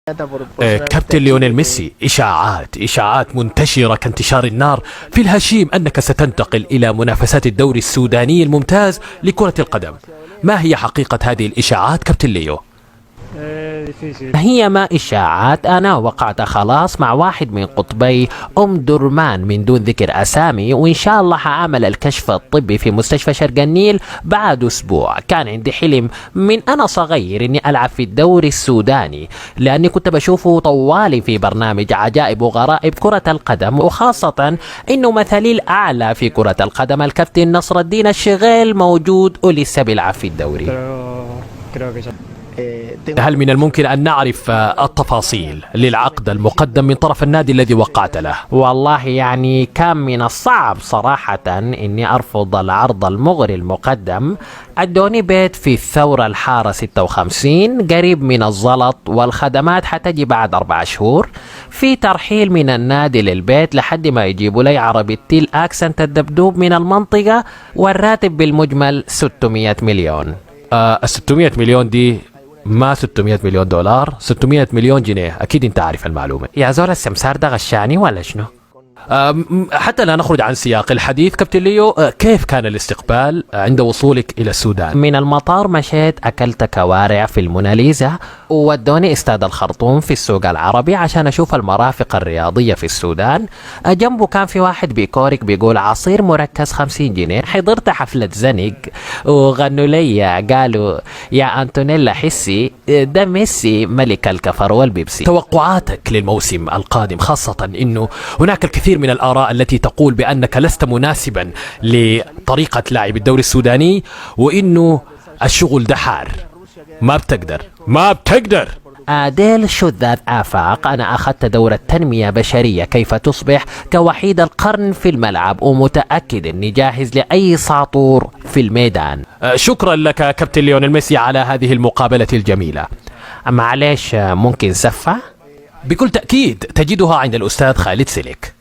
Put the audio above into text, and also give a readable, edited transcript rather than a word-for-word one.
كابتن ليونيل ميسي، إشاعات منتشرة كانتشار النار في الهشيم أنك ستنتقل إلى منافسات الدوري السوداني الممتاز لكرة القدم. ما هي حقيقة هذه الإشاعات كابتن ليو؟ هي ما إشاعات. أنا وقعت خلاص مع واحد من قطبي درمان من دون ذكر أسامي، وإن شاء الله حأعمل الكشف الطبي في مستشفى شرق النيل بعد أسبوع. كان عندي حلم من أنا صغير إني ألعب في الدوري السوداني، لأني كنت بشوفه طوالي في برنامج عجائب وغرائب كرة القدم، وخاصة إنه مثلي الأعلى في كرة القدم الكابتن نصر الدين الشغيل موجود ولسه بيلعب في الدوري. هل من الممكن أن نعرف التفاصيل للعقد المقدم من طرف النادي الذي وقعت له؟ والله يعني كان من الصعب صراحة إني أرفض العرض المغري المقدم. أدوني بيت في الثورة الحارة 56 قريب من الزلط، والخدمات حتجي بعد 4 شهور. في ترحيل من النادي للبيت لحد ما يجيبوا لي عربيتي الأكسنت الدبدوب من المنطقة، والراتب بالمجمل 600 مليون. 600 مليون دي ما 600 مليون دولار، 600 مليون جنيه. أكيد أنت عارف المعلومة. يا زول السمسار ده غشاني ولا شنو؟ حتى لا نخرج عن سياق الحديث كابتن ليو، كيف كان الاستقبال عند وصولك إلى السودان؟ من المطار مشيت أكلت كوارع في الموناليزا، وودوني استاد الخرطوم في السوق العربي عشان أشوف المرافق الرياضية في السودان. جنبه كان في واحد بيكورك بيقول عصير مركز 50 جنيه. حضرت حفلة زنق وغنوا لي قالوا يا أنتونيلا حسي ده ميسي ملك الكفر والبيبسي. توقعاتك للموسم القادم، خاصة أنه هناك الكثير من الآراء التي تقول بأنك لست مناسبا لطريقة لعب الدوري السوداني، وإنه الشغل دحار، ما بتقدر. ديل شو ذات آفاق. أنا أخذت دورة تنمية بشرية كيف تصبح كوحيد القرن في الملعب، ومتأكد أني جاهز لأي ساطور في الميدان. شكرا لك كابتن ليونيل ميسي على هذه المقابلة الجميلة. معلش ممكن سفة؟ بكل تأكيد تجدها عند الأستاذ خالد سلك.